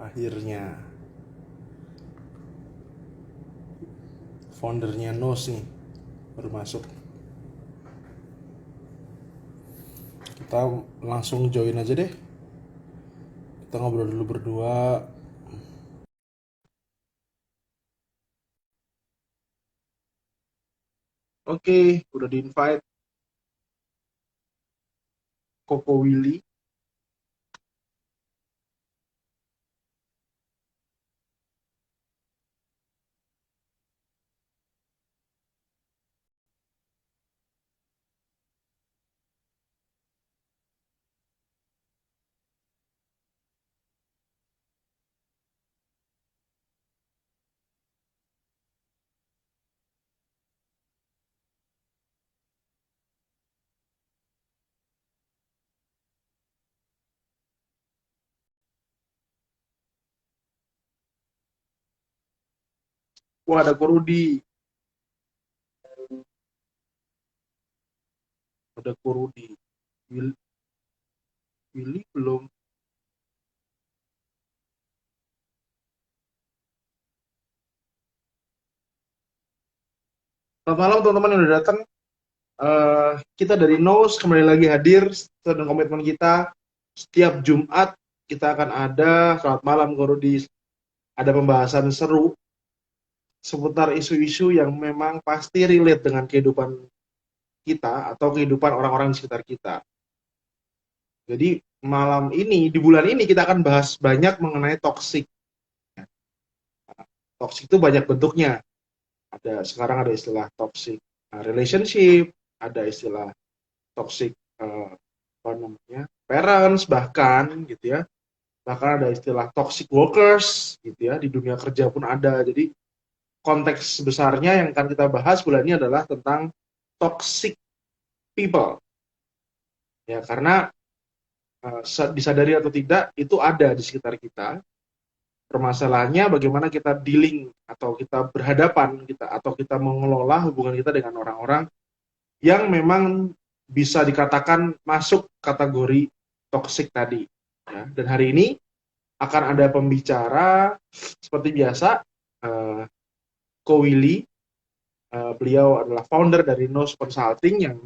Akhirnya foundernya Nos nih baru masuk. Kita langsung join aja deh. Kita ngobrol dulu berdua. Oke, udah di invite Koko Willy. Wah, ada Korudi. Ada Korudi. Willy, Willy belum. Selamat malam teman-teman yang udah datang. Kita dari Nos kembali lagi hadir sesuai dengan komitmen kita. Setiap Jumat kita akan ada, selamat malam Korudi, ada pembahasan seru seputar isu-isu yang memang pasti relate dengan kehidupan kita atau kehidupan orang-orang di sekitar kita. Jadi malam ini, di bulan ini kita akan bahas banyak mengenai toxic. Toxic itu banyak bentuknya. Sekarang ada istilah toxic relationship, ada istilah toxic apa namanya, parents bahkan gitu ya. Bahkan ada istilah toxic workers gitu ya, di dunia kerja pun ada. Jadi konteks besarnya yang akan kita bahas bulan ini adalah tentang toxic people. Ya, karena disadari atau tidak itu ada di sekitar kita. Permasalahannya bagaimana kita dealing atau kita berhadapan atau kita mengelola hubungan kita dengan orang-orang yang memang bisa dikatakan masuk kategori toxic tadi. Ya. Dan hari ini akan ada pembicara seperti biasa, Ko Willy. Beliau adalah founder dari Nos Consulting yang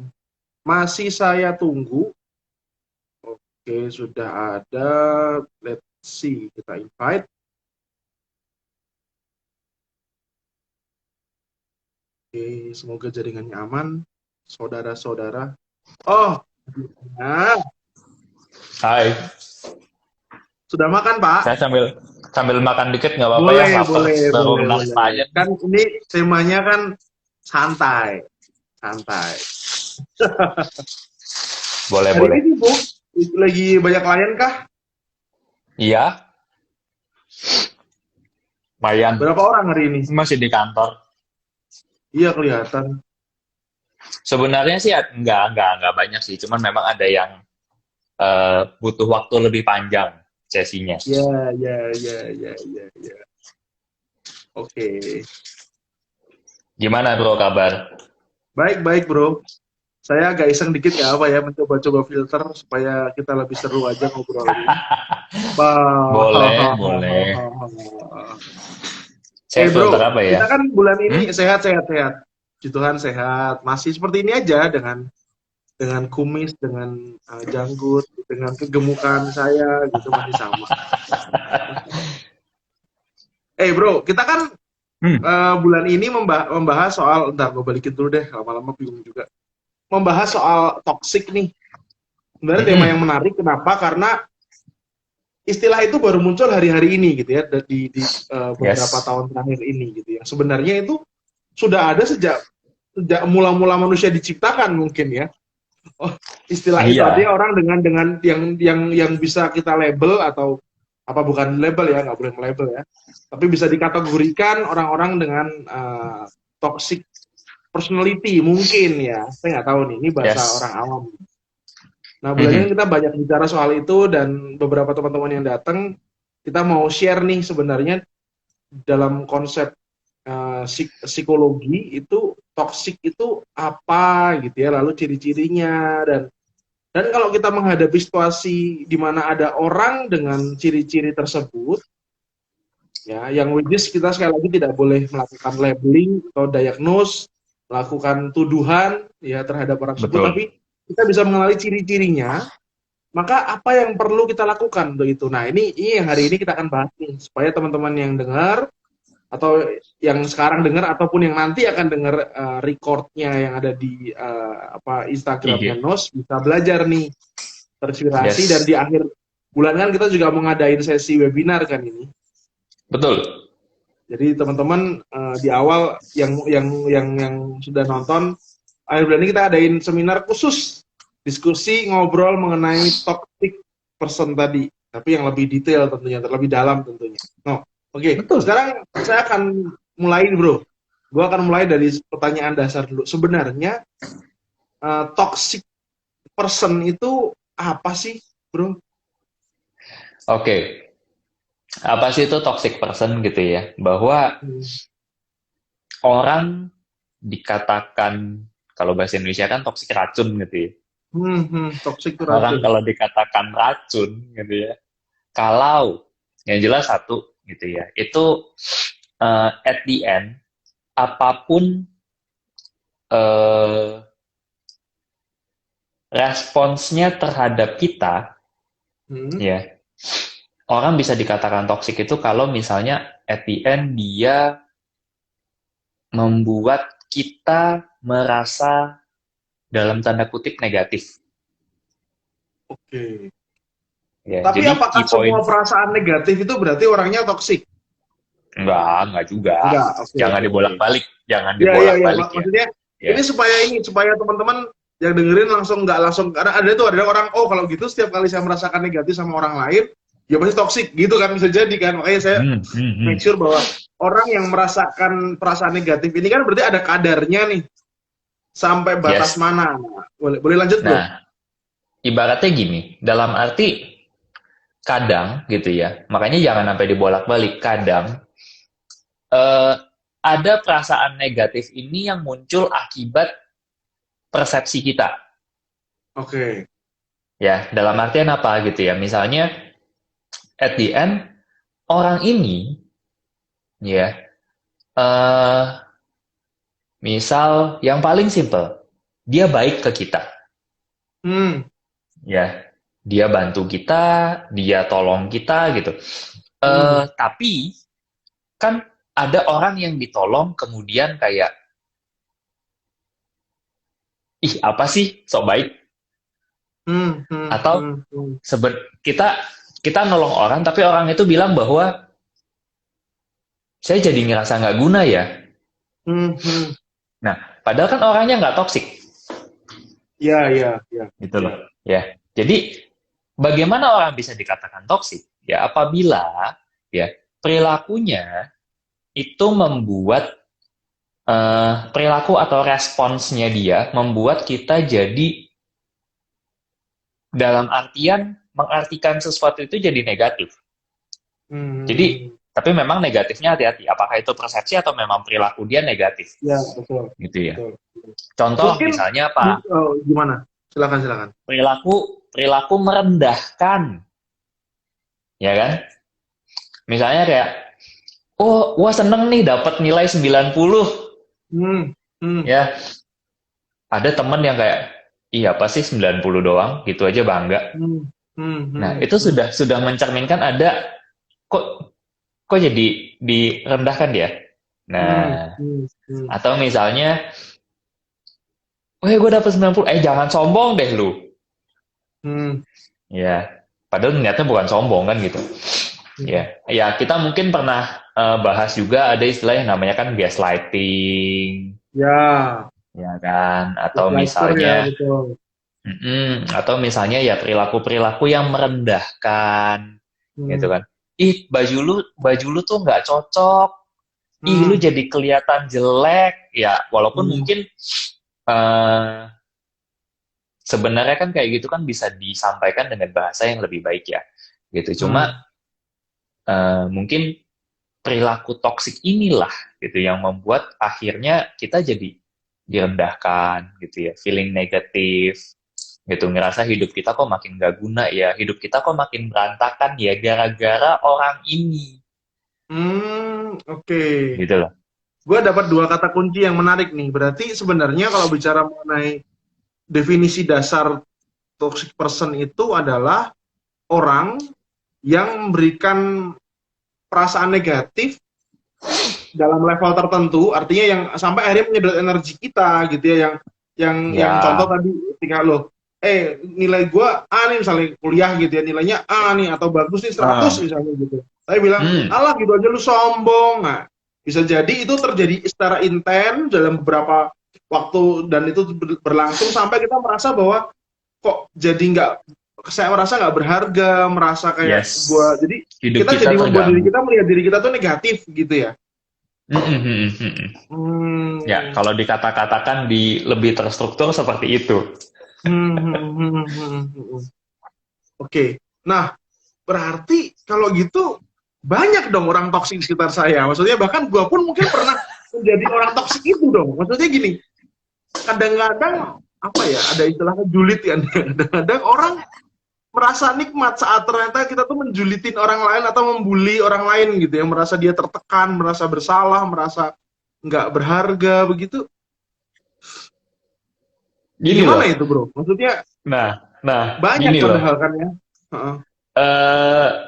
masih saya tunggu. Oke, sudah ada. Let's see, kita invite. Oke, semoga jaringannya aman, saudara-saudara. Oh, nah, Hai, sudah makan Pak? saya sambil makan dikit nggak apa-apa ya, Boleh, lapar boleh, baru boleh, lunch boleh. aja. Kan ini temanya kan santai, santai. Boleh Hari boleh. ini Bu, lagi banyak klien kah? Iya, lumayan. Berapa orang hari ini? Masih di kantor. Iya kelihatan. Sebenarnya sih nggak banyak sih, cuman memang ada yang butuh waktu lebih panjang sesinya. Ya, ya, ya, ya, ya, ya. Oke. Gimana bro kabar? Baik, baik bro. Saya agak iseng dikit ya apa ya, mencoba-coba filter supaya kita lebih seru aja ngobrolnya. Boleh boleh. Saya filter Bro, apa ya? kita kan bulan Hmm? ini sehat, sehat, sehat. Puji Tuhan sehat. Masih seperti ini aja dengan kumis, dengan janggut, dengan kegemukan saya gitu masih sama. Bro, kita kan Hmm. bulan ini membahas soal, entar gue balikin dulu deh, lama-lama bingung juga. Membahas soal toxic nih. Sebenarnya tema yang Mm-mm. menarik, kenapa? Karena istilah itu baru muncul hari-hari ini gitu ya, di beberapa Yes. tahun terakhir ini gitu ya. Sebenarnya itu sudah ada sejak mula-mula manusia diciptakan mungkin ya. Oh, istilah itu artinya Iya. orang dengan yang bisa kita label atau apa, bukan label ya, nggak boleh label ya, tapi bisa dikategorikan orang-orang dengan toxic personality mungkin ya, saya nggak tahu nih, ini bahasa orang Yes. awam. Nah bulan ini Mhm. kita banyak bicara soal itu dan beberapa teman-teman yang datang kita mau share nih sebenarnya dalam konsep psikologi itu toxic itu apa gitu ya, lalu ciri-cirinya, dan kalau kita menghadapi situasi di mana ada orang dengan ciri-ciri tersebut, Ya, yang which is kita sekali lagi tidak boleh melakukan labeling atau diagnose, melakukan tuduhan ya terhadap orang tersebut, tapi Betul. kita bisa mengenali ciri-cirinya, maka apa yang perlu kita lakukan untuk itu. Nah, ini yang hari ini kita akan bahas nih, supaya teman-teman yang dengar atau yang sekarang dengar ataupun yang nanti akan dengar recordnya yang ada di Instagramnya IG. Nos bisa belajar nih terinspirasi, dan Yes. di akhir bulan kan kita juga mau ngadain sesi webinar kan ini. Betul. Jadi teman-teman di awal yang sudah nonton, akhir bulan ini kita adain seminar khusus diskusi ngobrol mengenai toxic person tadi, tapi yang lebih detail tentunya, terlebih dalam tentunya. No, oke. Betul. Sekarang saya akan mulai, bro. Gue akan mulai dari pertanyaan dasar dulu. Sebenarnya toxic person itu apa sih, bro? Oke. Apa sih itu toxic person gitu ya? Bahwa Hmm, orang dikatakan, kalau bahasa Indonesia kan toxic racun gitu ya. toxic itu Orang racun. kalau dikatakan racun gitu ya. Kalau yang jelas satu gitu ya. Itu at the end apapun uh, responsnya terhadap kita Hmm, ya. Orang bisa dikatakan toxic itu kalau misalnya at the end dia membuat kita merasa dalam tanda kutip negatif. oke. Ya, Tapi jadi apakah key semua point perasaan negatif itu berarti orangnya toksik? enggak juga. Enggak, oke, Jangan oke, oke. dibolak-balik, jangan Ya, ya, ya. dibolak-balik ya. Maksudnya Ya. supaya teman-teman yang dengerin langsung nggak langsung, karena ada orang, oh kalau gitu setiap kali saya merasakan negatif sama orang lain, ya pasti toksik gitu kan, bisa jadi kan. Makanya saya make Hmm. sure bahwa orang yang merasakan perasaan negatif ini kan berarti ada kadarnya nih, sampai batas Yes. mana. Nah, boleh lanjut, bro? Nah, ibaratnya gini, dalam arti kadang gitu ya, makanya jangan sampai dibolak-balik. Kadang eh, ada perasaan negatif ini yang muncul akibat persepsi kita. Oke. Ya, dalam artian apa gitu ya? Misalnya at the end orang ini ya eh misal yang paling simple, dia baik ke kita. Hmm, Ya, dia bantu kita, dia tolong kita gitu. hmm, Tapi kan ada orang yang ditolong kemudian kayak ih apa sih sok baik, atau hmm. seben kita kita nolong orang tapi orang itu bilang bahwa saya jadi ngerasa nggak guna ya. Hmm, hmm. Nah, padahal kan orangnya nggak toksik Ya, ya, ya, gitu ya. loh. Ya, jadi bagaimana orang bisa dikatakan toksik? Ya apabila ya perilakunya itu membuat perilaku atau responsnya dia membuat kita jadi dalam artian mengartikan sesuatu itu jadi negatif. Jadi, Hmm. tapi memang negatifnya hati-hati. Apakah itu persepsi atau memang perilaku dia negatif? Ya, betul, Gitu ya. betul. Contoh Mungkin misalnya apa? oh, gimana? Silakan, silakan. Perilaku perilaku merendahkan, ya kan? Misalnya kayak, oh, wah seneng nih dapat nilai 90. Hmm, hmm, Ya, ada temen yang kayak, iya apa sih 90 doang, gitu aja bangga. hmm, hmm, Nah, hmm, itu hmm, sudah mencerminkan ada kok kok jadi direndahkan dia. hmm, Nah, hmm, hmm, atau misalnya, weh gue dapet 90, jangan sombong deh lu. hmm, Ya, padahal niatnya bukan sombong kan gitu. hmm. Ya, ya kita mungkin pernah bahas juga ada istilah yang namanya kan gaslighting, Ya, ya kan? gaslighter ya, betul. Atau misalnya ya perilaku-perilaku yang merendahkan, gitu Hmm, kan? Ih, baju lu tuh nggak cocok. Ih, lu hmm, jadi kelihatan jelek. Ya, walaupun hmm, mungkin eh sebenarnya kan kayak gitu kan bisa disampaikan dengan bahasa yang lebih baik ya, gitu. Cuma hmm, mungkin perilaku toksik inilah gitu yang membuat akhirnya kita jadi direndahkan gitu ya, feeling negatif gitu, ngerasa hidup kita kok makin gak guna ya, hidup kita kok makin berantakan ya gara-gara orang ini Oke. gitu loh. Gue dapat dua kata kunci yang menarik nih. Berarti sebenarnya kalau bicara mengenai definisi dasar toxic person itu adalah orang yang memberikan perasaan negatif dalam level tertentu, artinya yang sampai akhirnya menyedot energi kita gitu ya, yang contoh Ya, tadi ketika lo nilai gua A nih misalnya kuliah gitu ya, nilainya A nih atau bagus nih 100 ah, misalnya gitu. Saya bilang, hmm, alah gitu aja lu sombong. Nah, bisa jadi itu terjadi secara intens dalam beberapa waktu dan itu berlangsung sampai kita merasa bahwa kok jadi nggak, saya merasa nggak berharga, merasa kayak gua, yes, jadi hidup kita kita jadi membuat diri terganggu. kita melihat diri kita tuh negatif gitu ya. Ya, Hmm. kalau dikata-katakan di lebih terstruktur seperti itu. Oke. Nah, berarti kalau gitu banyak dong orang toksik di sekitar saya. Maksudnya bahkan gua pun mungkin pernah menjadi orang toksik itu dong. Maksudnya gini, kadang-kadang apa ya, ada istilahnya julid kan. Kadang-kadang orang merasa nikmat saat ternyata kita tuh menjulitin orang lain atau membuli orang lain gitu ya, merasa dia tertekan, merasa bersalah, merasa nggak berharga begitu. Gini Gimana loh. itu bro? Maksudnya Nah, banyak gini loh. padahal kan ya. Heeh.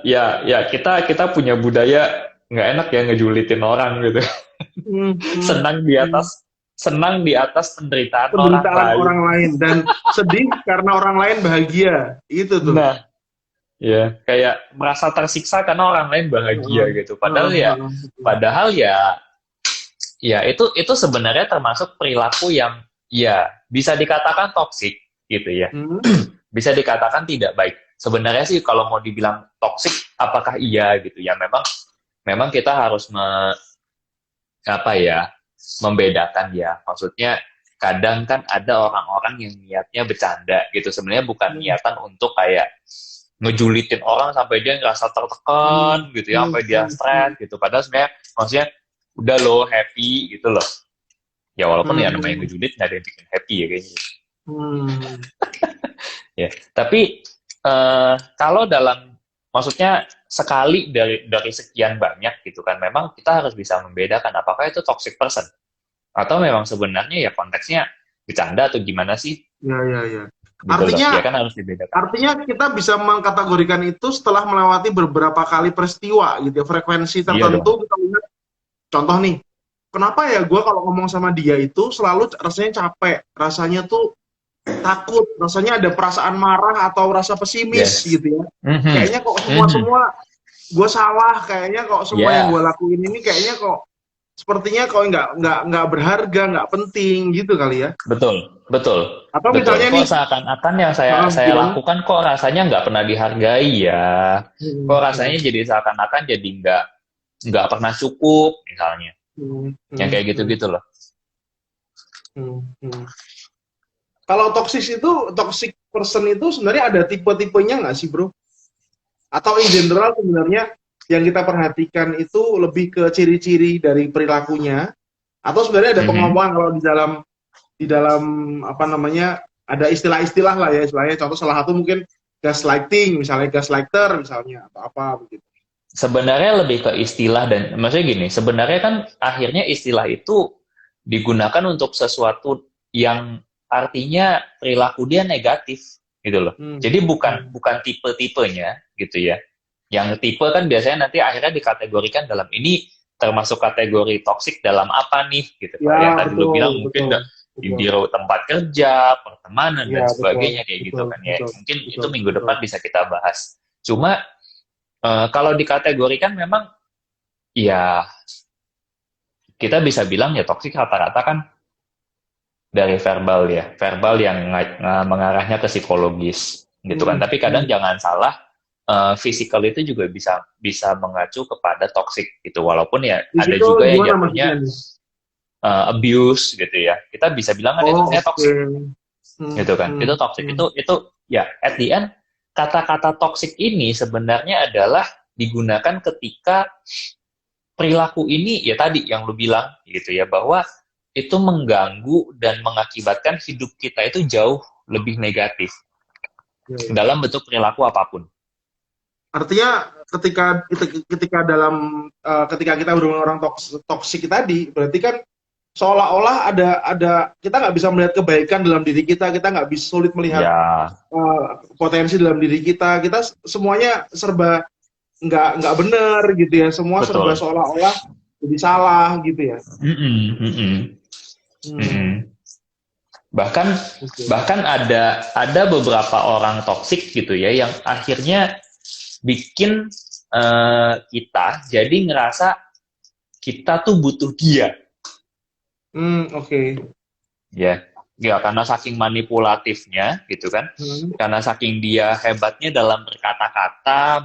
Ya kita punya budaya nggak enak ya ngejulitin orang gitu. Hmm, hmm, Senang di hmm. atas senang di atas penderitaan orang Penderitaan lain. orang lain dan sedih karena orang lain bahagia. Itu tuh. Nah, ya kayak merasa tersiksa karena orang lain bahagia Heeh, gitu. heeh, heeh. Padahal ya itu sebenarnya termasuk perilaku yang ya bisa dikatakan toksik gitu ya. Hmm, Bisa dikatakan tidak baik. Sebenarnya sih kalau mau dibilang toksik apakah iya gitu ya, memang memang kita harus apa ya, membedakan ya. Maksudnya kadang kan ada orang-orang yang niatnya bercanda gitu. Sebenarnya bukan hmm, niatan untuk kayak ngejulitin orang sampai dia ngerasa hmm, tertekan gitu ya, hmm, sampai dia hmm, stres hmm, gitu. Padahal sebenarnya maksudnya udah lo happy gitu loh. Ya walaupun ya namanya hmm, ngejulit nggak ada yang bikin happy ya kayaknya. hmm, Ya, tapi kalau dalam maksudnya sekali dari sekian banyak gitu kan, memang kita harus bisa membedakan apakah itu toxic person atau memang sebenarnya ya konteksnya bercanda atau gimana sih ya, ya, ya. gitu loh. Ya Artinya, kan harus dibedakan. artinya kita bisa mengkategorikan itu setelah melewati beberapa kali peristiwa gitu ya, frekuensi Iya dong. tertentu kita lihat. Contoh nih, kenapa ya gue kalau ngomong sama dia itu selalu rasanya capek, rasanya tuh takut, rasanya ada perasaan marah atau rasa pesimis Yes. gitu ya. Mhm. Kayaknya kok Mhm. semua-semua gue salah, kayaknya kok semua yang gue Ya, lakuin ini kayaknya kok sepertinya kok nggak berharga, nggak penting gitu kali ya. betul, betul, Atau betul. misalnya Kok nih, seakan-akan yang saya gimana? lakukan kok rasanya nggak pernah dihargai ya. Kok Hmm, rasanya jadi seakan-akan jadi nggak pernah cukup misalnya. hmm, Yang hmm, kayak hmm, gitu-gitu loh. hmm, hmm. Kalau toxic person itu sebenarnya ada tipe-tipenya nggak sih bro? Atau in general sebenarnya yang kita perhatikan itu lebih ke ciri-ciri dari perilakunya, atau sebenarnya ada Mhm. pengomongan kalau di dalam apa namanya, ada istilah-istilah lah ya, istilahnya contoh salah satu mungkin gaslighting misalnya, gaslighter misalnya atau apa begitu. Sebenarnya lebih ke istilah dan maksudnya gini, sebenarnya kan akhirnya istilah itu digunakan untuk sesuatu yang artinya perilaku dia negatif gitu loh. Hmm, Jadi bukan hmm. bukan tipe-tipenya gitu ya. Yang tipe kan biasanya nanti akhirnya dikategorikan dalam ini termasuk kategori toksik dalam apa nih gitu. Ya Kalau yang tadi lu betul bilang mungkin betul di betul. tempat kerja, pertemanan Ya dan betul sebagainya kayak gitu betul kan ya. betul Mungkin itu betul minggu betul. depan bisa kita bahas. Cuma kalau dikategorikan memang ya kita bisa bilang ya toksik rata-rata kan dari verbal ya, verbal yang mengarahnya ke psikologis gitu kan. Hmm, Tapi kadang hmm. jangan salah, physical itu juga bisa bisa mengacu kepada toxic gitu. Walaupun ya ada Risiko juga yang gimana jatuhnya maksudnya nih? abuse gitu ya. Kita bisa bilang kan itu Oh sebenarnya oke. toxic Hmm, gitu kan. hmm, Itu toxic hmm. itu ya at the end kata-kata toxic ini sebenarnya adalah digunakan ketika perilaku ini ya tadi yang lu bilang gitu ya, bahwa itu mengganggu dan mengakibatkan hidup kita itu jauh lebih negatif Ya, ya. dalam bentuk perilaku apapun Artinya ketika ketika kita berhubungan dengan orang toksik tadi, berarti kan seolah-olah ada kita nggak bisa melihat kebaikan dalam diri kita, kita nggak bisa sulit melihat Ya, potensi dalam diri kita, kita semuanya serba nggak benar gitu ya, semua serba betul. seolah-olah jadi salah gitu ya. Mm-mm, mm-mm, mm-mm. Hmm, Bahkan oke. bahkan ada beberapa orang toksik gitu ya yang akhirnya bikin kita jadi ngerasa kita tuh butuh dia, Oke. ya. Ya, karena saking manipulatifnya gitu kan. Hmm, Karena saking dia hebatnya dalam berkata-kata,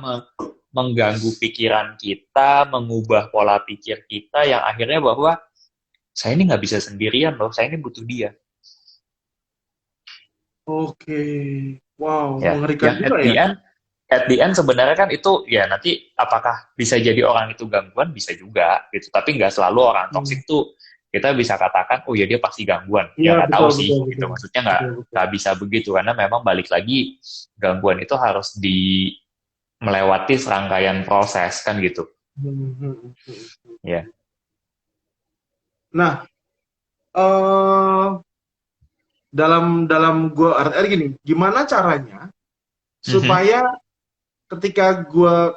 mengganggu pikiran kita, mengubah pola pikir kita yang akhirnya bahwa saya ini nggak bisa sendirian loh, saya ini butuh dia. oke. Wow, Ya, mengerikan yang juga ya. at the end sebenarnya kan itu ya nanti apakah bisa jadi orang itu gangguan bisa juga gitu, tapi nggak selalu orang Hmm. toksik tuh kita bisa katakan oh ya dia pasti gangguan, Iya, ya nggak tahu betul, sih betul, gitu, betul. maksudnya Betul, betul. nggak bisa begitu karena memang balik lagi gangguan itu harus melewati serangkaian proses kan gitu Hmm. ya. Nah, eh dalam gua arti gini, gimana caranya Mhm. supaya ketika gua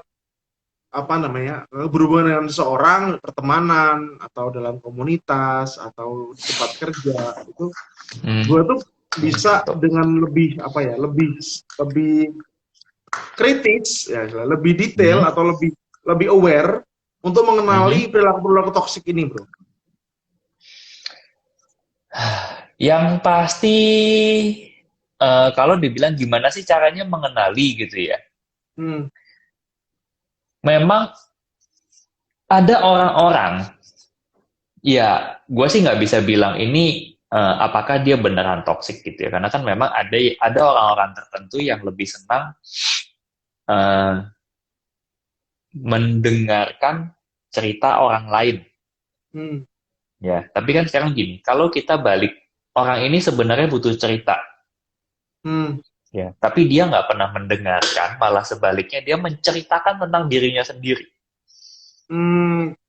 apa namanya berhubungan dengan seseorang, pertemanan atau dalam komunitas atau di tempat kerja itu, gua Hmm. tuh bisa dengan lebih apa ya, lebih lebih kritis ya, lebih detail Hmm. atau lebih lebih aware untuk mengenali Mhm. perilaku-perilaku toksik ini, bro. Yang pasti kalau dibilang gimana sih caranya mengenali gitu ya, Hmm, memang ada orang-orang. Ya, gue sih nggak bisa bilang ini apakah dia beneran toksik gitu ya. Karena kan memang ada orang-orang tertentu yang lebih senang eh, mendengarkan cerita orang lain. hmm, Ya, tapi kan sekarang gini, kalau kita balik orang ini sebenarnya butuh cerita, hmm, ya. Tapi dia nggak pernah mendengarkan, malah sebaliknya dia menceritakan tentang dirinya sendiri.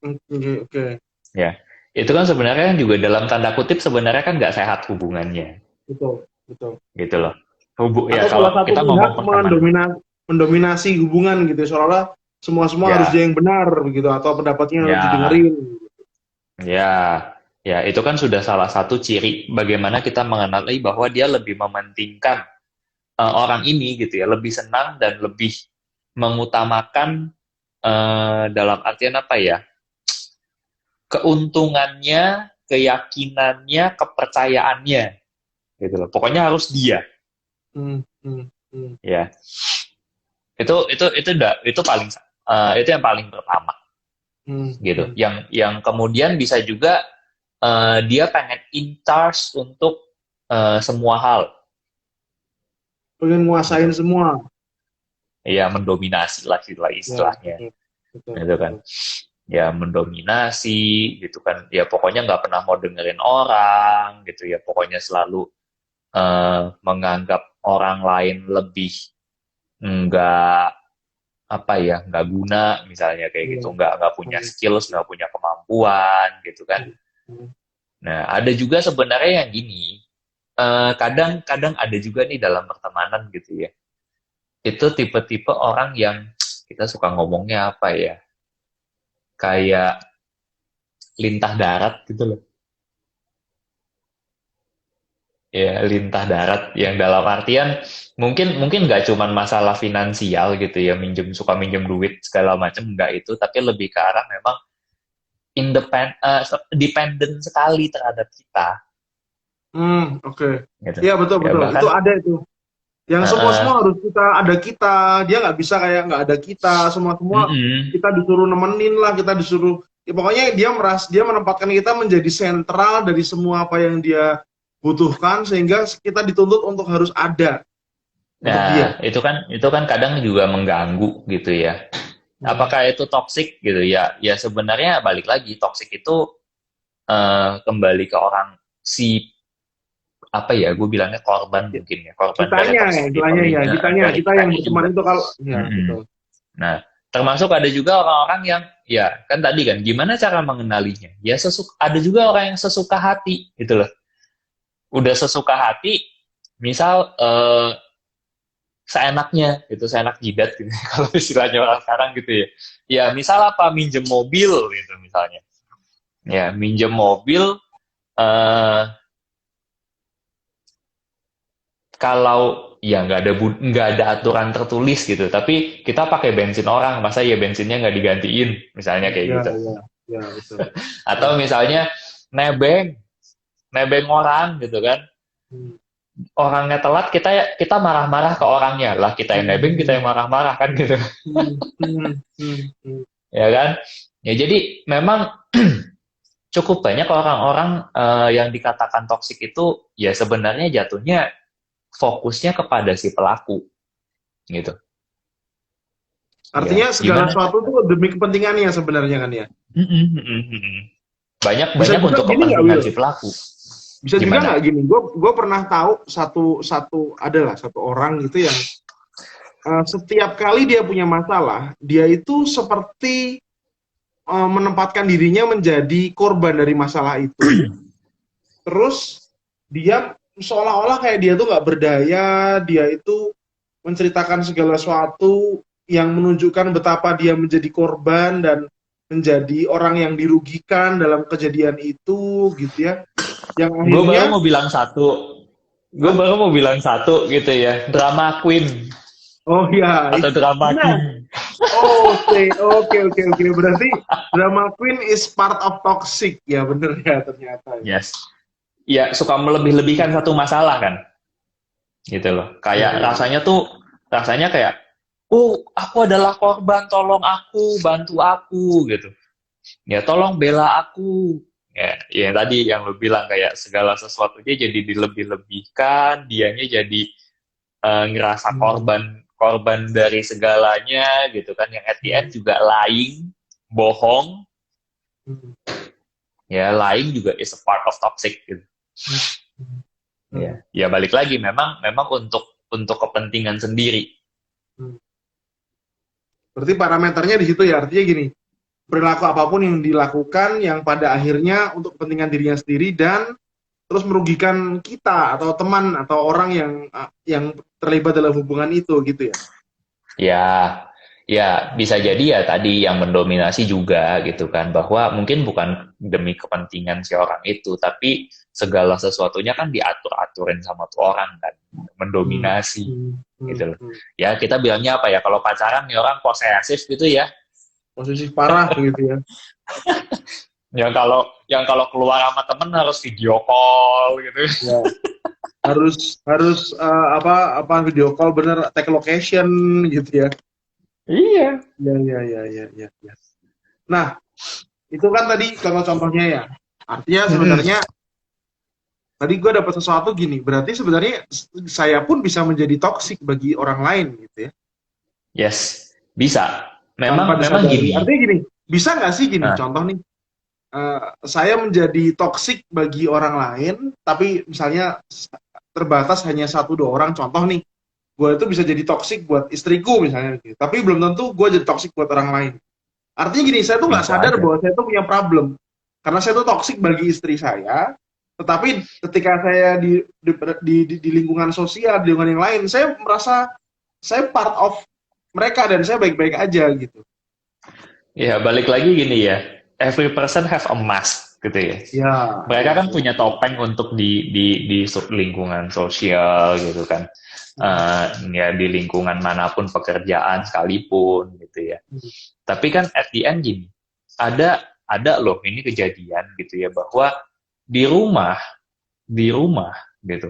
oke, oke. Ya, itu kan sebenarnya kan juga dalam tanda kutip sebenarnya kan nggak sehat hubungannya, Betul, betul. gitu loh. Ya Atau kalau salah satu kita pihak ngomong pertemanan. mendominasi hubungan gitu, seolah-olah semua harus dia Ya, yang benar begitu, atau pendapatnya harus ya, didengerin. ya, ya, itu kan sudah salah satu ciri bagaimana kita mengenali bahwa dia lebih mementingkan orang ini gitu ya, lebih senang dan lebih mengutamakan dalam artian apa ya, keuntungannya, keyakinannya, kepercayaannya, gitu loh. Pokoknya harus dia, Hmm, hmm, hmm, ya. Itu paling itu yang paling pertama, hmm, gitu. hmm. Yang kemudian bisa juga dia pengen in charge untuk semua hal, Pengen nguasain gitu. semua. Ya mendominasi lah Ya, istilahnya, betul, betul, gitu kan. betul. Ya mendominasi, gitu kan. Ya pokoknya nggak pernah mau dengerin orang, gitu ya. Pokoknya selalu menganggap orang lain lebih nggak apa ya, nggak guna misalnya kayak Iya. gitu, nggak punya Hmm, skills, nggak punya kemampuan, gitu kan. hmm, hmm, Nah ada juga sebenarnya yang gini, kadang-kadang ada juga nih dalam pertemanan gitu ya. Itu tipe-tipe orang yang kita suka ngomongnya apa ya, kayak lintah darat gitu loh. Ya, lintah darat yang dalam artian mungkin mungkin nggak cuman masalah finansial gitu ya, suka minjem duit segala macam nggak itu, tapi lebih ke arah memang dependent sekali terhadap kita oke. gitu. Iya, betul, Ya betul. Itu bahkan ada itu. Yang semua uh, harus ada kita, dia nggak bisa kayak nggak ada kita, semua kita disuruh nemenin lah, kita disuruh, ya pokoknya dia menempatkan kita menjadi sentral dari semua apa yang dia butuhkan, sehingga kita dituntut untuk harus ada untuk dia. itu kan kadang juga mengganggu gitu ya. Hmm. Apakah itu toxic gitu ya? Ya sebenarnya balik lagi toxic itu kembali ke orang si apa ya, gue bilangnya korban mungkin ya, korban dari Kitanya ya, toxic istilahnya people ya, ini, kitanya dari kita yang kitanya juga. berteman itu kalau ya Mm-mm. betul. Nah, termasuk ada juga orang-orang yang ya kan tadi kan gimana cara mengenalinya? Ya ada juga orang yang sesuka hati gitu loh. Udah sesuka hati, misal seenaknya gitu, seenak jidat gitu kalau istilahnya orang sekarang gitu ya. Ya, misal apa minjem mobil gitu misalnya. Ya, minjem mobil eh kalau ya nggak ada aturan tertulis gitu, tapi kita pakai bensin orang, masa ya bensinnya nggak digantiin, misalnya kayak Ya, gitu. ya, ya, betul. Atau Ya. misalnya nebeng, nebeng orang gitu kan, Hmm. orangnya telat kita marah-marah ke orangnya lah, kita yang nebeng kita yang Hmm. marah-marah kan gitu. Hmm. Hmm. Hmm. Hmm. Ya kan, ya jadi memang cukup banyak orang-orang yang dikatakan toksik itu ya sebenarnya jatuhnya fokusnya kepada si pelaku gitu. Artinya Ya segala gimana. sesuatu tuh demi kepentingannya sebenarnya kan ya. Banyak Bisa banyak juga untuk gini nggak, kepentingan Will? si pelaku. Bisa juga Gimana? nggak gini? Gue pernah tahu satu adalah satu orang gitu yang setiap kali dia punya masalah, dia itu seperti menempatkan dirinya menjadi korban dari masalah itu. Terus dia seolah-olah kayak dia tuh nggak berdaya, dia itu menceritakan segala sesuatu yang menunjukkan betapa dia menjadi korban dan menjadi orang yang dirugikan dalam kejadian itu, gitu ya. Yang Gue baru akhirnya, mau bilang satu. Gue ah, baru mau bilang satu gitu ya. Drama queen oh ya, atau drama benar. king. Oke, oke, oke, oke. Berarti drama queen is part of toxic, ya bener ya ternyata ya. Yes. Ya suka melebih-lebihkan satu masalah kan. Gitu loh. Ya, Kayak ya, rasanya kayak, aku adalah korban, tolong aku, bantu aku gitu. Ya tolong bela aku. Ya, ya tadi yang lu bilang kayak segala sesuatunya jadi dilebih-lebihkan, dianya jadi ngerasa hmm, korban korban dari segalanya gitu kan, yang at the end hmm, juga lying, bohong. hmm, Ya lying juga is a part of toxic gitu. hmm, hmm, Ya, hmm, ya balik lagi memang memang untuk kepentingan sendiri. hmm. Berarti parameternya di situ ya, artinya gini, perilaku apapun yang dilakukan yang pada akhirnya untuk kepentingan dirinya sendiri dan terus merugikan kita atau teman atau orang yang terlibat dalam hubungan itu gitu ya. Ya, ya bisa jadi ya tadi yang mendominasi juga gitu kan, bahwa mungkin bukan demi kepentingan si orang itu, tapi segala sesuatunya kan diatur-aturin sama tuh orang kan, Hmm, mendominasi hmm, hmm, gitu loh. hmm. Ya kita bilangnya apa ya, kalau pacaran nih orang posesif gitu ya. Posisi parah gitu ya. Yang kalau keluar sama temen harus video call gitu. Ya, harus harus apa video call bener, take location gitu ya. Iya. Ya, ya, ya, ya, ya, ya. Nah, itu kan tadi contoh-contohnya ya. Artinya sebenarnya tadi gue dapat sesuatu gini, berarti sebenarnya saya pun bisa menjadi toksik bagi orang lain gitu ya, Yes, bisa. tanpa Memang disadari. gini. Artinya gini, bisa nggak sih gini, Nah, contoh nih, saya menjadi toksik bagi orang lain, tapi misalnya terbatas hanya satu dua orang, contoh nih, gue itu bisa jadi toksik buat istriku misalnya, gitu. Tapi belum tentu gue jadi toksik buat orang lain. Artinya gini, saya tuh nggak bisa sadar aja. bahwa saya tuh punya problem. Karena saya tuh toksik bagi istri saya, tetapi ketika saya di lingkungan sosial, di lingkungan yang lain, saya merasa saya part of mereka dan saya baik-baik aja gitu. Ya, balik lagi gini ya. Every person have a mask gitu ya. Ya, Mereka ya, kan ya. punya topeng untuk di lingkungan sosial gitu kan. Hmm, Ya di lingkungan manapun pekerjaan sekalipun gitu ya. hmm, Tapi kan at the end gini, ada loh ini kejadian gitu ya, bahwa di rumah di rumah gitu,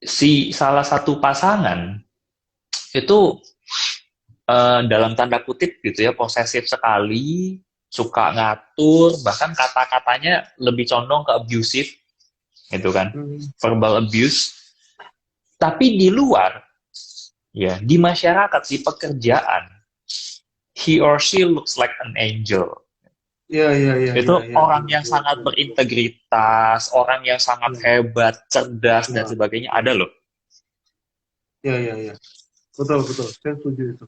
si salah satu pasangan itu dalam tanda kutip gitu ya, posesif sekali, suka ngatur, bahkan kata-katanya lebih condong ke abusive gitu kan, hmm. verbal abuse. Tapi di luar, ya di masyarakat, di pekerjaan, he or she looks like an angel. Ya, ya, ya, Itu ya, ya, orang ya, yang ya, sangat ya, ya, berintegritas, orang yang sangat ya, hebat, cerdas dan ya, sebagainya, ya, ada loh. ya, ya, ya. Betul, betul. Saya setuju itu.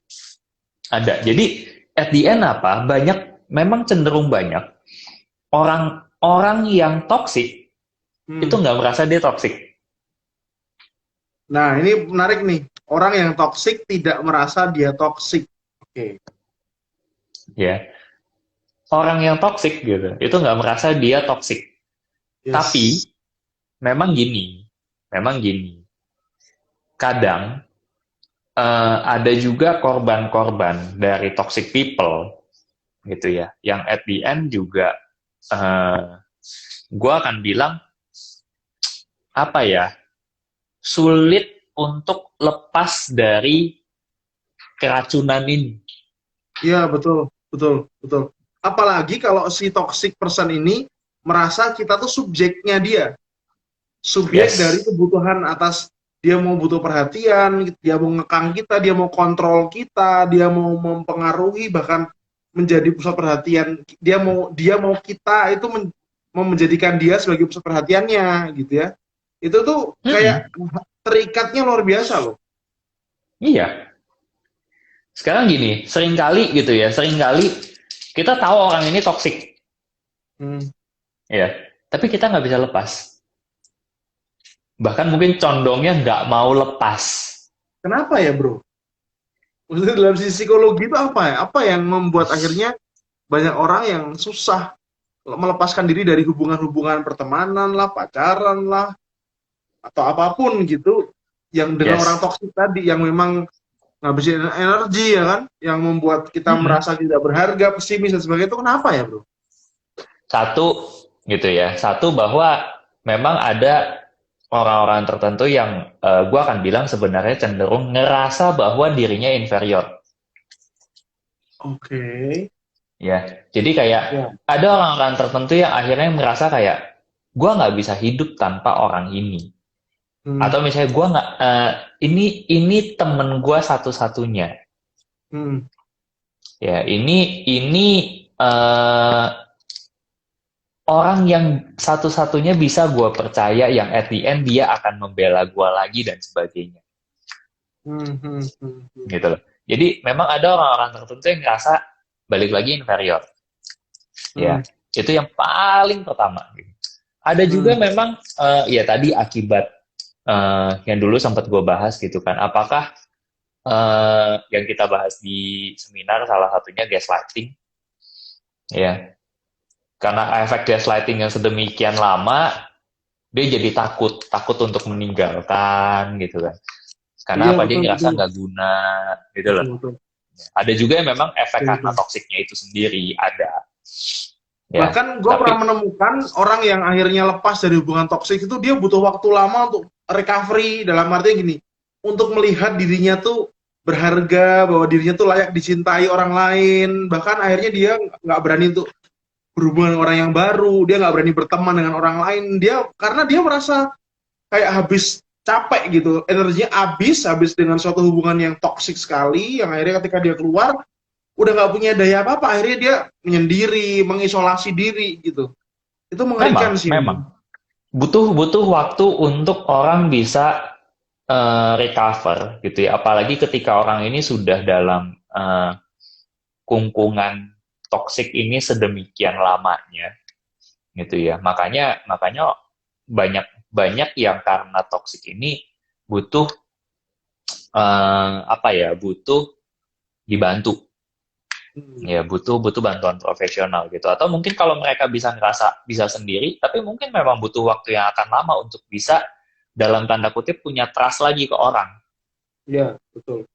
Ada. Jadi at the end apa? Memang cenderung banyak orang-orang yang toksik itu Hmm. nggak merasa dia toksik. Nah, ini menarik nih. Orang yang toksik tidak merasa dia toksik. Oke. Ya, orang yang toksik gitu, itu nggak merasa dia toksik. Yes. Tapi memang gini, memang gini. Kadang ada juga korban-korban dari toxic people gitu ya, yang at the end juga gue akan bilang apa ya, sulit untuk lepas dari keracunan ini. Iya, betul, betul, betul. Apalagi kalau si toxic person ini merasa kita tuh subjeknya dia. Subjek dari Yes. kebutuhan atas dia mau butuh perhatian, dia mau ngekang kita, dia mau kontrol kita, dia mau mempengaruhi bahkan menjadi pusat perhatian. Dia mau kita itu mau menjadikan dia sebagai pusat perhatiannya gitu ya. Itu tuh Mm-mm. kayak terikatnya luar biasa loh. Iya. Sekarang gini, seringkali gitu ya, seringkali kita tahu orang ini toksik, Hmm. ya, tapi kita nggak bisa lepas. Bahkan mungkin condongnya nggak mau lepas. Kenapa ya, Bro? Maksudnya dalam sisi psikologi itu apa ya? Apa yang membuat akhirnya banyak orang yang susah melepaskan diri dari hubungan-hubungan pertemanan lah, pacaran lah, atau apapun gitu yang dengan orang Yes. toksik tadi yang memang ngabisin energi ya kan, yang membuat kita Mm-mm. merasa tidak berharga, pesimis dan sebagainya itu kenapa ya, Bro? Satu, gitu ya. Satu bahwa memang ada orang-orang tertentu yang gue akan bilang sebenarnya cenderung ngerasa bahwa dirinya inferior. Oke. Ya, jadi kayak Ya. ada orang-orang tertentu yang akhirnya merasa kayak gue nggak bisa hidup tanpa orang ini. Hmm. Atau misalnya gue nggak, ini temen gue satu-satunya. Hmm. Ya, ini eh, orang yang satu-satunya bisa gue percaya yang at the end dia akan membela gue lagi dan sebagainya. Hmm. Hmm. Hmm. Hmm. Gitu loh. Jadi memang ada orang-orang tertentu yang ngerasa balik lagi inferior. Hmm. Ya, itu yang paling pertama. Ada juga Hmm. memang ya tadi akibat yang dulu sempat gue bahas gitu kan. Apakah yang kita bahas di seminar salah satunya gaslighting, ya. Karena efek gaslighting yang sedemikian lama, dia jadi takut, takut untuk meninggalkan gitu kan. Karena Iya, apa, dia betul, ngerasa betul, nggak guna gitu betul, loh. betul, Ada juga yang memang efek betul, karena betul. toksiknya itu sendiri ada, ya. Bahkan gue Tapi pernah menemukan orang yang akhirnya lepas dari hubungan toksik itu dia butuh waktu lama untuk recovery, dalam artinya gini, untuk melihat dirinya tuh berharga, bahwa dirinya tuh layak dicintai orang lain, bahkan akhirnya dia nggak berani untuk berhubungan dengan orang yang baru, dia nggak berani berteman dengan orang lain, dia karena dia merasa kayak habis capek gitu, energinya habis dengan suatu hubungan yang toksik sekali, yang akhirnya ketika dia keluar udah nggak punya daya apa-apa, akhirnya dia menyendiri, mengisolasi diri gitu. Itu mengerikan memang, sih. memang butuh waktu untuk orang bisa recover gitu ya. Apalagi ketika orang ini sudah dalam kungkungan toksik ini sedemikian lamanya gitu ya. Makanya makanya banyak banyak yang karena toksik ini butuh apa ya, butuh dibantu, Hmm. ya, butuh butuh bantuan profesional gitu. Atau mungkin kalau mereka bisa ngerasa bisa sendiri, tapi mungkin memang butuh waktu yang akan lama untuk bisa dalam tanda kutip punya trust lagi ke orang Ya, betul.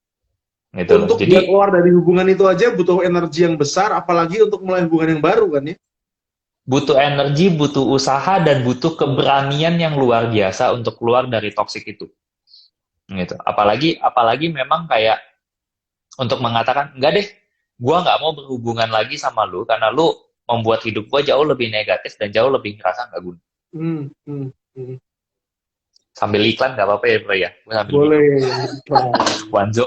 gitu loh. Untuk Jadi dia keluar dari hubungan itu aja butuh energi yang besar, apalagi untuk mulai hubungan yang baru kan ya. butuh energi, butuh usaha, dan butuh keberanian yang luar biasa untuk keluar dari toksik itu gitu. Apalagi apalagi memang kayak untuk mengatakan enggak deh, gue nggak mau berhubungan lagi sama lu karena lu membuat hidup gue jauh lebih negatif dan jauh lebih ngerasa nggak guna. Hmm, hmm, hmm. Sambil iklan nggak apa-apa ya bro ya, gue sambil minum. Boleh. Wanzo.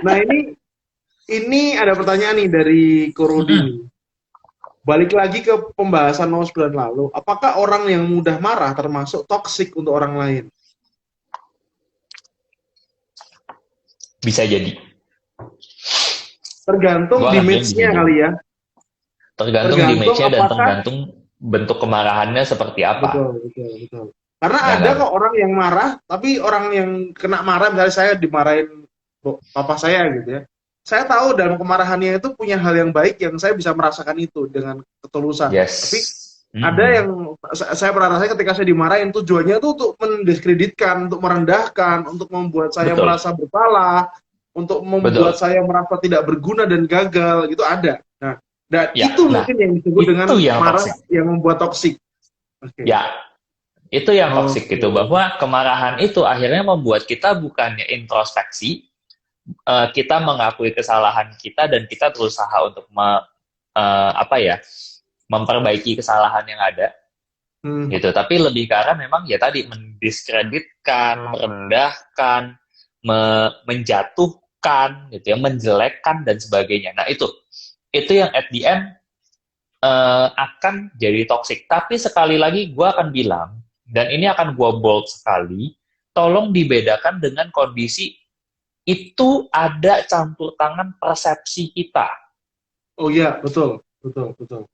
Nah, ini ada pertanyaan nih dari Korudi Mm-mm. nih. Balik lagi ke pembahasan Mas bulan lalu, apakah orang yang mudah marah termasuk toksik untuk orang lain? Bisa jadi, tergantung Gua di akan bilang di match-nya situ. kali ya. Tergantung di Tergantung match-nya dan apakah tergantung bentuk kemarahannya seperti apa, betul, betul, betul. Karena ya ada kan? kok orang yang marah, tapi orang yang kena marah, misalnya saya dimarahin papa saya gitu ya. Saya tahu dalam kemarahannya itu punya hal yang baik yang saya bisa merasakan itu dengan ketulusan. Tapi Yes. ada Mm-mm. yang saya pernah rasakan ketika saya dimarahin, tujuannya tuh untuk mendiskreditkan, untuk merendahkan, untuk membuat saya Betul, merasa bersalah, untuk membuat betul. saya merasa tidak berguna dan gagal, gitu ada. Nah, dan Ya, itu nah mungkin yang disebut itu dengan yang marah toksik. yang membuat toksik. Oke. Ya, itu yang toksik Oke. gitu. Bahwa kemarahan itu akhirnya membuat kita bukannya introspeksi, kita mengakui kesalahan kita dan kita berusaha untuk apa ya, memperbaiki kesalahan yang ada Hmm. gitu. Tapi lebih ke arah memang ya tadi mendiskreditkan, merendahkan, menjatuhkan gitu ya, menjelekkan dan sebagainya. Nah, itu yang at the end akan jadi toxic. Tapi sekali lagi gue akan bilang, dan ini akan gue bold sekali, tolong dibedakan dengan kondisi itu ada campur tangan persepsi kita. Oh iya, betul, betul, betul.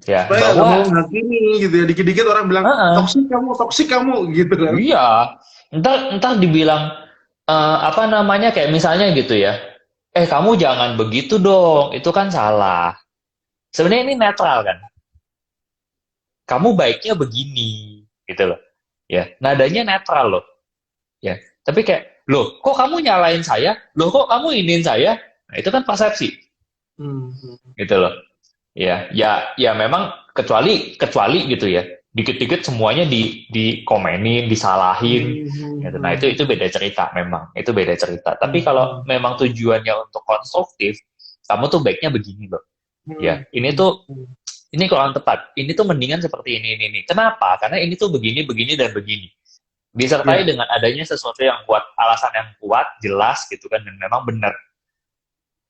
Ya, Supaya nggak bahwa gampang menghakimi gitu ya. Dikit-dikit orang bilang toksik kamu gitu kan. iya, entar dibilang apa namanya kayak misalnya gitu ya. Kamu jangan begitu dong, itu kan salah. Sebenarnya ini netral kan. Kamu baiknya begini, gitu loh. Ya, nadanya netral loh. Ya, tapi kayak, loh, kok kamu nyalain saya? Loh, kok kamu iniin saya? Nah, itu kan persepsi, Hmm. Hmm. gitu loh. Ya, ya memang kecuali kecuali gitu ya. Dikit-dikit semuanya dikomenin, disalahin Hmm. gitu. Nah, itu Hmm. beda cerita memang. Itu beda cerita. Tapi Hmm. kalau Hmm. memang tujuannya untuk konstruktif, kamu tuh baiknya begini loh. Ya, Hmm. Hmm. ini kurang tepat. Ini tuh mendingan seperti ini. Kenapa? Karena ini tuh begini, begini dan begini. Disertai Ya, dengan adanya sesuatu yang kuat, alasan yang kuat, jelas gitu kan dan memang benar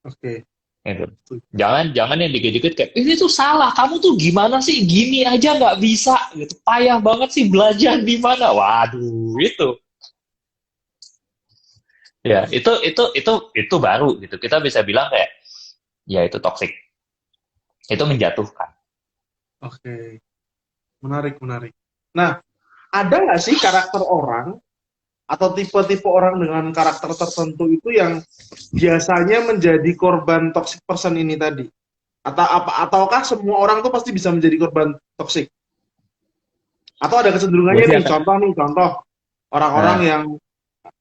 oke. gitu. Jangan yang dikit-dikit kayak ini tuh salah, kamu tuh gimana sih gini aja nggak bisa gitu, payah banget sih belajar di mana, waduh ya itu baru gitu kita bisa bilang kayak ya itu toxic, itu menjatuhkan. Oke. Menarik, menarik. Nah, ada nggak sih karakter orang atau tipe-tipe orang dengan karakter tertentu itu yang biasanya menjadi korban toxic person ini tadi? Ataukah semua orang tuh pasti bisa menjadi korban toxic? Atau ada Gue kecenderungannya sih akan nih, contoh orang-orang nah,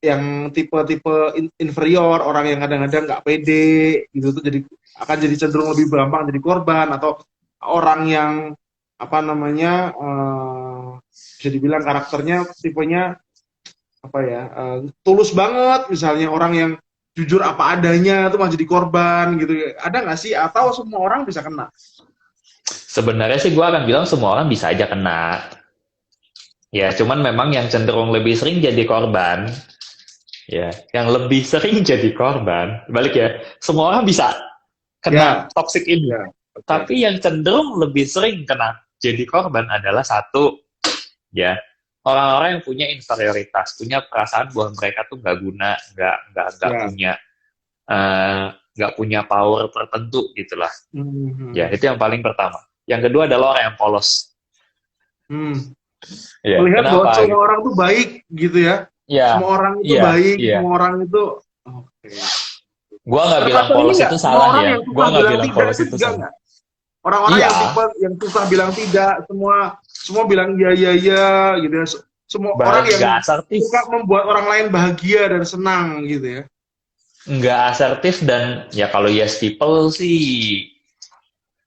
yang tipe-tipe inferior, orang yang kadang-kadang nggak pede gitu tuh jadi akan jadi cenderung lebih gampang jadi korban, atau orang yang apa namanya bisa dibilang karakternya tipenya apa ya, tulus banget misalnya, orang yang jujur apa adanya tuh malah jadi korban gitu. Ada nggak sih, atau semua orang bisa kena? sebenarnya sih gue akan bilang semua orang bisa aja kena ya, cuman memang yang cenderung lebih sering jadi korban ya, yang lebih sering jadi korban balik ya, semua orang bisa kena Ya, toxic ini. ya, oke. Tapi yang cenderung lebih sering kena jadi korban adalah satu, ya, orang-orang yang punya inferioritas, punya perasaan bahwa mereka tuh nggak guna, Ya. nggak punya power tertentu gitulah. Ya, Hmm. itu yang paling pertama. Yang kedua adalah orang yang polos. Hmm. Ya, Melihat bahwa kenapa semua gitu? orang tuh baik gitu ya. Semua Ya, orang itu iya, baik, iya. semua orang itu oke. Gua nggak bilang Termasuk ini polos nggak? itu Semua salah orang ya. yang Gua susah nggak bilang bilang tidak polos itu itu juga salah. nggak? Orang-orang Iya, yang tipe yang susah bilang tidak, semua semua bilang iya iya iya gitu ya. Semua orang yang nggak asertif. suka membuat orang lain bahagia dan senang gitu ya. Nggak asertif dan ya kalau yes people sih,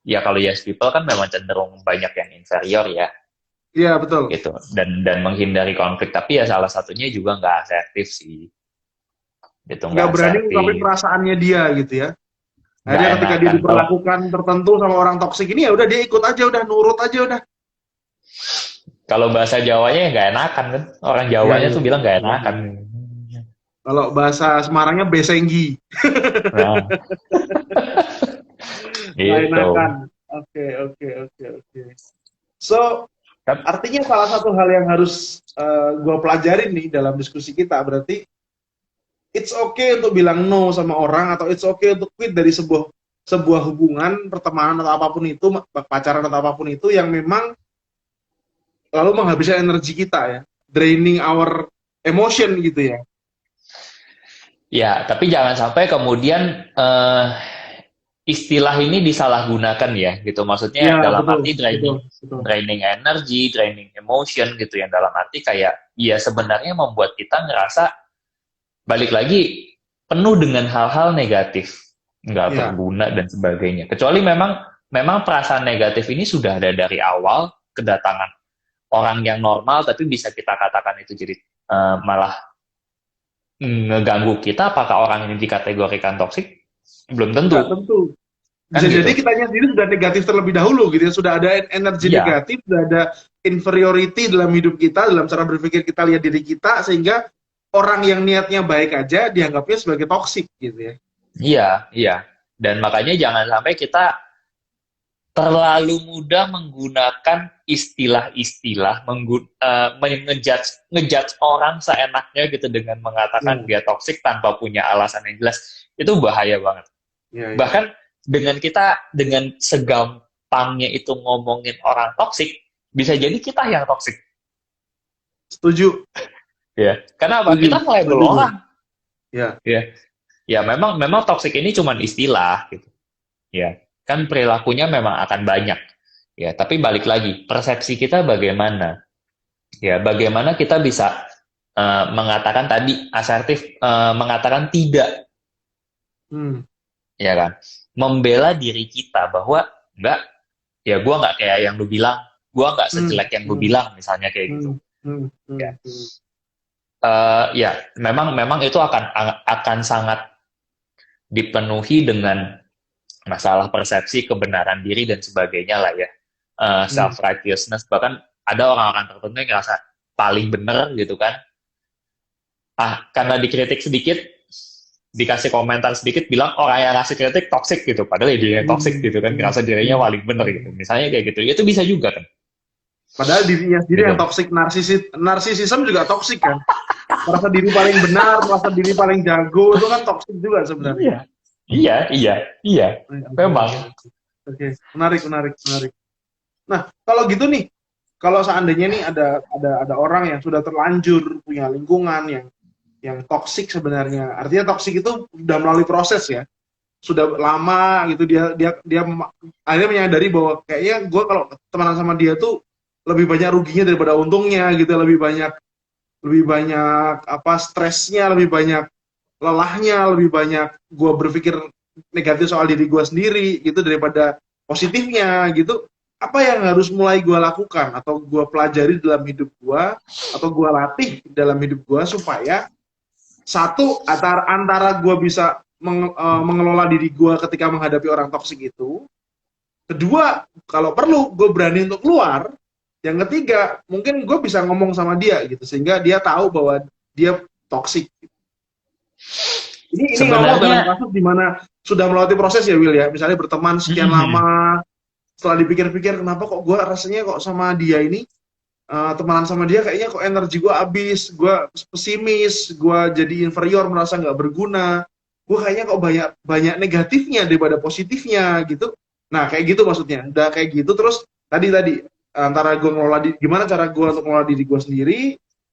ya kalau yes people kan memang cenderung banyak yang inferior ya Iya betul. gitu, dan menghindari konflik, tapi ya salah satunya juga nggak asertif sih gitu, Nggak nggak berani ngungkapin asertif, perasaannya dia gitu ya. nggak Akhirnya ketika dia enakan kalau diperlakukan tertentu sama orang toksik ini, ya udah dia ikut aja, udah nurut aja udah. kalau bahasa Jawanya ya nggak enakan kan, orang Iya Jawanya iya tuh iya. bilang nggak Iya, enakan. iya. Kalau bahasa Semarangnya besenggi. Nah Nggak gitu enakan. Oke, oke, oke, oke. So, kan. artinya salah satu hal yang harus gue pelajarin nih dalam diskusi kita, berarti it's okay untuk bilang no sama orang, atau it's okay untuk quit dari sebuah sebuah hubungan, pertemanan atau apapun itu, pacaran atau apapun itu yang memang lalu menghabiskan energi kita ya, draining our emotion gitu ya. Ya, tapi jangan sampai kemudian istilah ini disalahgunakan ya, gitu. Maksudnya Ya, dalam betul, arti betul, draining, betul. draining energy, draining emotion gitu, yang dalam arti kayak, ya sebenarnya membuat kita ngerasa balik lagi penuh dengan hal-hal negatif, nggak Ya, berguna dan sebagainya. Kecuali memang memang perasaan negatif ini sudah ada dari awal kedatangan orang yang normal, tapi bisa kita katakan itu jadi malah ngeganggu kita. Apakah orang ini dikategorikan toksik? Belum nggak tentu, tentu. kan Bisa jadi gitu. kitanya sendiri sudah negatif terlebih dahulu gitu ya, sudah ada energi Iya, negatif, sudah ada inferiority dalam hidup kita, dalam cara berpikir kita lihat diri kita, sehingga orang yang niatnya baik aja dianggapnya sebagai toksik gitu ya. iya, iya. Dan makanya jangan sampai kita terlalu mudah menggunakan istilah-istilah, ngejudge orang seenaknya gitu dengan mengatakan Ya, dia toksik tanpa punya alasan yang jelas. Itu bahaya banget. ya, ya. Bahkan dengan kita, dengan segampangnya itu ngomongin orang toksik, bisa jadi kita yang toksik. Setuju, Ya. Karena apa? setuju, Kita nge-label setuju. orang. Ya, Ya. Ya memang memang toksik ini cuma istilah gitu. Ya. Kan perilakunya memang akan banyak. Ya, tapi balik lagi, persepsi kita bagaimana? Ya, bagaimana kita bisa mengatakan tadi asertif, mengatakan tidak, hmm, ya kan? Membela diri kita bahwa enggak, ya gue nggak kayak yang lu bilang, gue nggak hmm, sejelek yang lu hmm, bilang, misalnya kayak gitu. hmm, hmm, hmm, Ya, hmm. ya memang memang itu akan sangat dipenuhi dengan masalah persepsi, kebenaran diri dan sebagainya lah ya. Hmm. Self righteousness, bahkan ada orang-orang tertentu yang ngerasa paling bener gitu kan. Karena dikritik sedikit, dikasih komentar sedikit, bilang orang yang ngasih kritik toxic gitu, padahal ya dia yang toxic Hmm, gitu kan, hmm, ngerasa dirinya hmm, paling bener gitu, hmm. misalnya kayak gitu. Itu bisa juga kan, Padahal dirinya sendiri gitu. yang toksik, narsisisme juga toksik kan. Merasa diri paling benar, merasa diri paling jago, itu kan toksik juga sebenarnya. Iya, iya, iya, iya, Oke, memang. oke, oke. Oke, menarik, menarik, menarik. Nah, kalau gitu nih, kalau seandainya nih ada orang yang sudah terlanjur punya lingkungan yang toksik sebenarnya. Artinya toksik itu sudah melalui proses ya. Sudah lama gitu dia akhirnya menyadari bahwa kayaknya gue kalau temenan sama dia tuh lebih banyak ruginya daripada untungnya gitu, lebih banyak apa stresnya, lebih banyak lelahnya, lebih banyak gue berpikir negatif soal diri gue sendiri gitu daripada positifnya gitu. Apa yang harus mulai gue lakukan atau gue pelajari dalam hidup gue atau gue latih dalam hidup gue supaya satu antara gue bisa mengelola diri gue ketika menghadapi orang toksik itu. Kedua, kalau perlu gue berani untuk keluar. Yang ketiga, mungkin gue bisa ngomong sama dia gitu sehingga dia tahu bahwa dia toksik. Ini ngomong dalam Sebenarnya, kasus di mana sudah melewati proses ya Will ya. Misalnya berteman sekian lama, setelah dipikir-pikir kenapa kok gue rasanya kok sama dia ini temenan sama dia kayaknya kok energi gue habis, gue pesimis, gue jadi inferior, merasa nggak berguna, gue kayaknya kok banyak banyak negatifnya daripada positifnya gitu. Nah kayak gitu maksudnya, udah kayak gitu terus tadi antara gue ngelola gimana cara gue untuk ngelola diri gue sendiri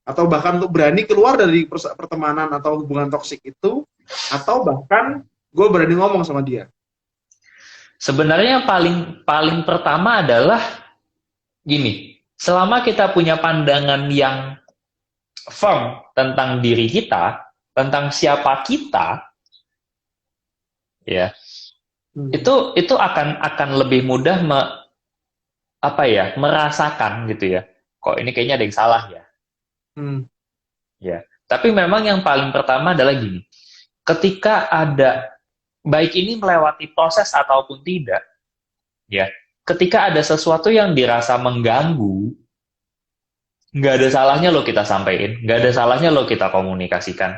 atau bahkan untuk berani keluar dari pertemanan atau hubungan toksik itu atau bahkan gue berani ngomong sama dia. sebenarnya yang paling paling pertama adalah gini, selama kita punya pandangan yang firm tentang diri kita, tentang siapa kita, ya, Hmm. itu akan lebih mudah apa ya, merasakan gitu ya. Kok ini kayaknya ada yang salah ya. Hmm. Ya. Tapi memang yang paling pertama adalah gini. Ketika ada, baik ini melewati proses ataupun tidak, ya. Ketika ada sesuatu yang dirasa mengganggu, nggak ada salahnya lo kita sampaikan, nggak ada salahnya lo kita komunikasikan,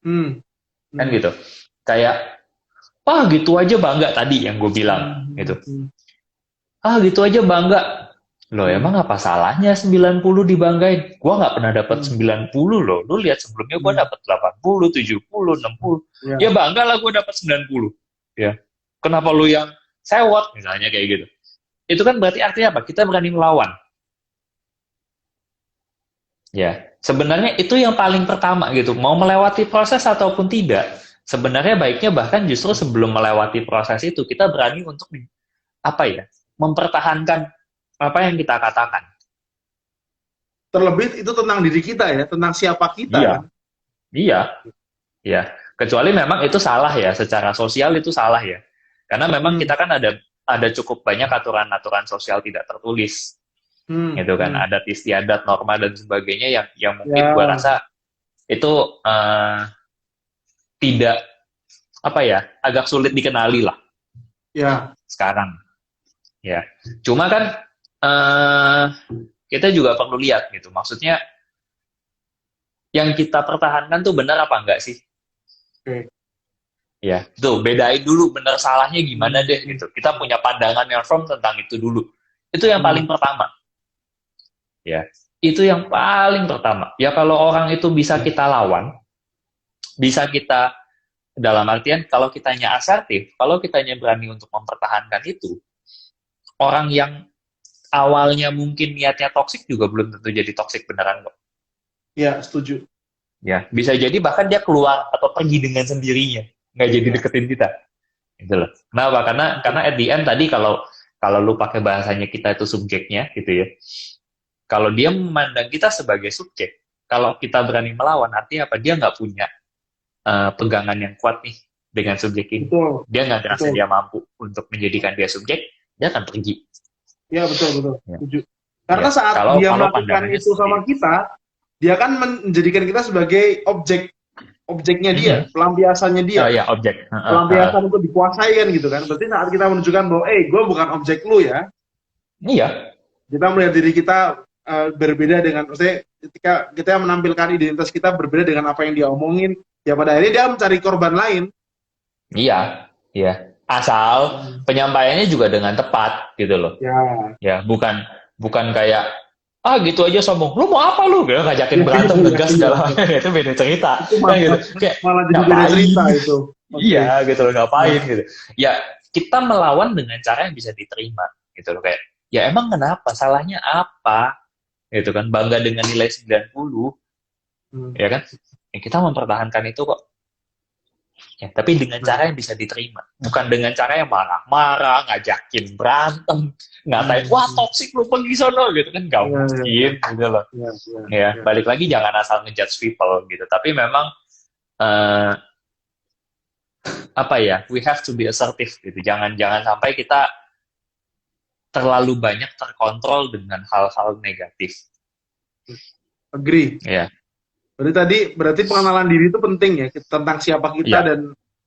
Hmm. kan Hmm. gitu. Kayak, gitu aja bangga tadi yang gue bilang, Hmm. gitu. Hmm. Gitu aja bangga. Loh, Hmm. emang apa salahnya 90 dibanggain? Gua nggak pernah dapat Hmm. 90 loh. Lu lihat sebelumnya gua Hmm. dapat 80, 70, 60. Ya Ya, bangga lah gua dapat 90. Ya. Kenapa lu yang sewot misalnya kayak gitu? Itu kan berarti artinya apa? Kita berani melawan. Ya. Sebenarnya itu yang paling pertama gitu. Mau melewati proses ataupun tidak. Sebenarnya baiknya bahkan justru sebelum melewati proses itu kita berani untuk apa ya? Mempertahankan apa yang kita katakan. terlebih itu tentang diri kita ya, tentang siapa kita Iya, kan. iya. Ya, kecuali memang itu salah ya, secara sosial itu salah ya. Karena memang Hmm. kita kan ada cukup banyak aturan-aturan sosial tidak tertulis, Hmm. gitu kan. Hmm. Adat istiadat, norma dan sebagainya yang mungkin gua Ya, rasa itu tidak apa ya, agak sulit dikenali lah ya, sekarang. Ya, cuma kan eh, kita juga perlu lihat gitu. Maksudnya yang kita pertahankan tuh benar apa enggak sih? oke. Ya, tuh bedain dulu benar salahnya gimana Hmm. deh gitu. Kita punya pandangan yang firm tentang itu dulu. Itu yang Hmm. paling pertama, ya. Itu yang paling pertama. Ya kalau orang itu bisa kita lawan, bisa kita dalam artian kalau kitanya asertif, kalau kitanya berani untuk mempertahankan itu, orang yang awalnya mungkin niatnya toksik juga belum tentu jadi toksik beneran kok. Ya, setuju. Ya, bisa jadi bahkan dia keluar atau pergi dengan sendirinya, nggak jadi Ya, deketin kita. Gitu loh. Kenapa? Karena at the end tadi kalau kalau lu pakai bahasanya kita itu subjeknya gitu ya. Kalau dia memandang kita sebagai subjek, kalau kita berani melawan artinya apa? Dia nggak punya pegangan yang kuat nih dengan subjek ini. betul, Dia nggak merasa betul. dia mampu untuk menjadikan dia subjek, dia akan pergi. Ya, betul, betul. Ya. Setuju. Ya. Karena saat Kalau dia kalau melakukan pandangannya itu seperti sama itu. kita, dia kan menjadikan kita sebagai objeknya dia, Mm-hmm. pelampiasannya dia Oh kan. ya objek. Pelampiasan untuk dikuasai kan gitu kan. Berarti saat kita menunjukkan bahwa, gue bukan objek lu ya. Iya. Kita melihat diri kita berbeda dengan, maksudnya ketika kita menampilkan identitas kita berbeda dengan apa yang dia omongin, ya pada akhirnya dia mencari korban lain. Iya. Iya. Asal Hmm. penyampaiannya juga dengan tepat gitu loh. Ya, Ya, bukan bukan kayak gitu aja sombong. Lu mau apa lu? Gitu, ngajakin iya, iya, berantem iya, ngegas iya. segala macam itu beda cerita. Itu Kan gitu. malah, Kayak malah jadi beda ngapain? cerita itu. Oke. Iya, gitu loh, Ya, ngapain gitu. Ya, kita melawan dengan cara yang bisa diterima gitu loh kayak ya emang kenapa? Salahnya apa? Gitu kan bangga dengan nilai 90 hmm. ya kan? Ya, kita mempertahankan itu kok. Ya, tapi dengan Nah, cara yang bisa diterima, bukan dengan cara yang marah-marah, ngajakin berantem, ngatain wah hmm. toksik lu pergi sono gitu kan nggak Ya, ya, mungkin gitu loh. ya, ya, Ya, ya. balik lagi jangan asal ngejudge people gitu. Tapi memang eh, apa ya, we have to be assertive gitu. Jangan jangan sampai kita terlalu banyak terkontrol dengan hal-hal negatif. Agree. Ya, Berarti pengenalan diri itu penting ya, tentang siapa kita ya, dan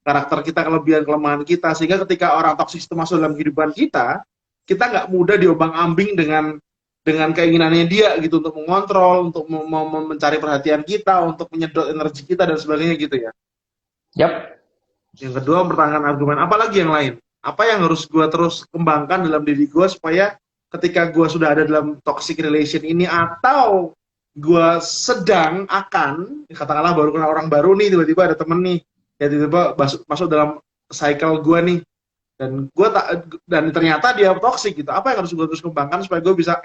karakter kita, kelebihan kelemahan kita, sehingga ketika orang toksik itu masuk dalam kehidupan kita nggak mudah diombang-ambing dengan keinginannya dia gitu, untuk mengontrol, untuk mencari perhatian kita, untuk menyedot energi kita dan sebagainya gitu ya. yap. Yang kedua, mempertahankan argumen. Apalagi yang lain? Apa yang harus gue terus kembangkan dalam diri gue supaya ketika gue sudah ada dalam toxic relation ini, atau gue sedang akan, katakanlah baru kenal orang baru nih, tiba-tiba ada temen nih, ya tiba-tiba masuk dalam cycle gue nih, dan ternyata dia toxic gitu. Apa yang harus gue terus kembangkan supaya gue bisa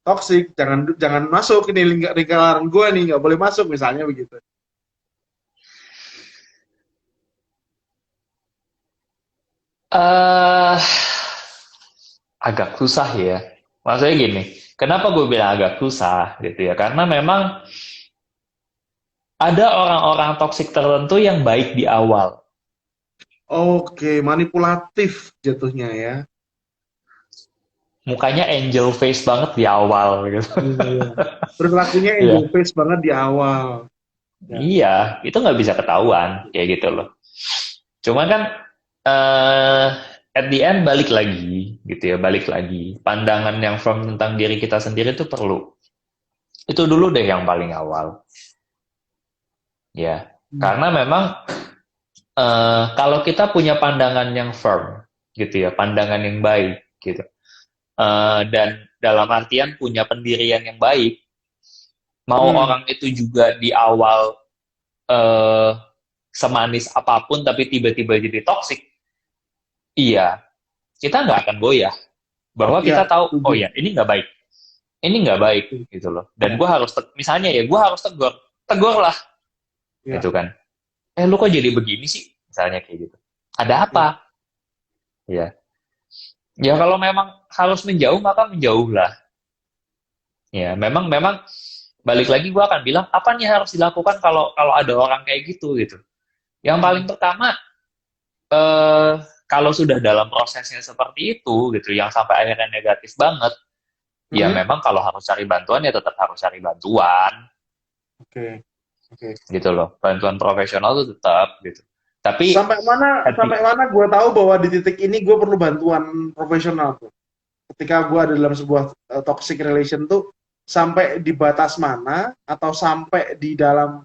toxic, jangan jangan masuk ini lingkaran gue nih, nggak boleh masuk misalnya begitu. eh Agak susah ya. Maksudnya gini, kenapa gue bilang agak susah gitu ya? Karena memang ada orang-orang toksik tertentu yang baik di awal. Oke, manipulatif jatuhnya ya. Mukanya angel face banget di awal gitu. Iya, iya. Perilakunya angel Iya, face banget di awal. Ya. iya, itu nggak bisa ketahuan kayak gitu loh. Cuma kan eh at the end balik lagi gitu ya, balik lagi. Pandangan yang firm tentang diri kita sendiri itu perlu. Itu dulu deh yang paling awal. Ya, Hmm. karena memang kalau kita punya pandangan yang firm gitu ya, pandangan yang baik gitu. dan dalam artian punya pendirian yang baik, mau Hmm. orang itu juga di awal eh, semanis apapun tapi tiba-tiba jadi toksik, iya, kita nggak akan goyah. Bahwa Ya, kita tahu, oh setuju. ya, ini nggak baik, gitu loh. Dan Ya, gue harus, misalnya ya, gue harus tegur lah, ya, gitu kan. Lu kok jadi begini sih? Misalnya kayak gitu. Ada ya. apa? Ya, ya kalau memang harus menjauh, maka menjauhlah. Ya, memang memang balik lagi gue akan bilang apa nih harus dilakukan kalau kalau ada orang kayak gitu gitu. Yang paling Hmm. pertama, eh, kalau sudah dalam prosesnya seperti itu gitu, yang sampai akhirnya negatif banget, ya Hmm. memang kalau harus cari bantuan ya tetap harus cari bantuan Oke, oke. gitu loh. Bantuan profesional tuh tetap gitu. Tapi Sampai mana gue tahu bahwa di titik ini gue perlu bantuan profesional tuh. Ketika gue ada dalam sebuah toxic relation tuh, sampai di batas mana atau sampai di dalam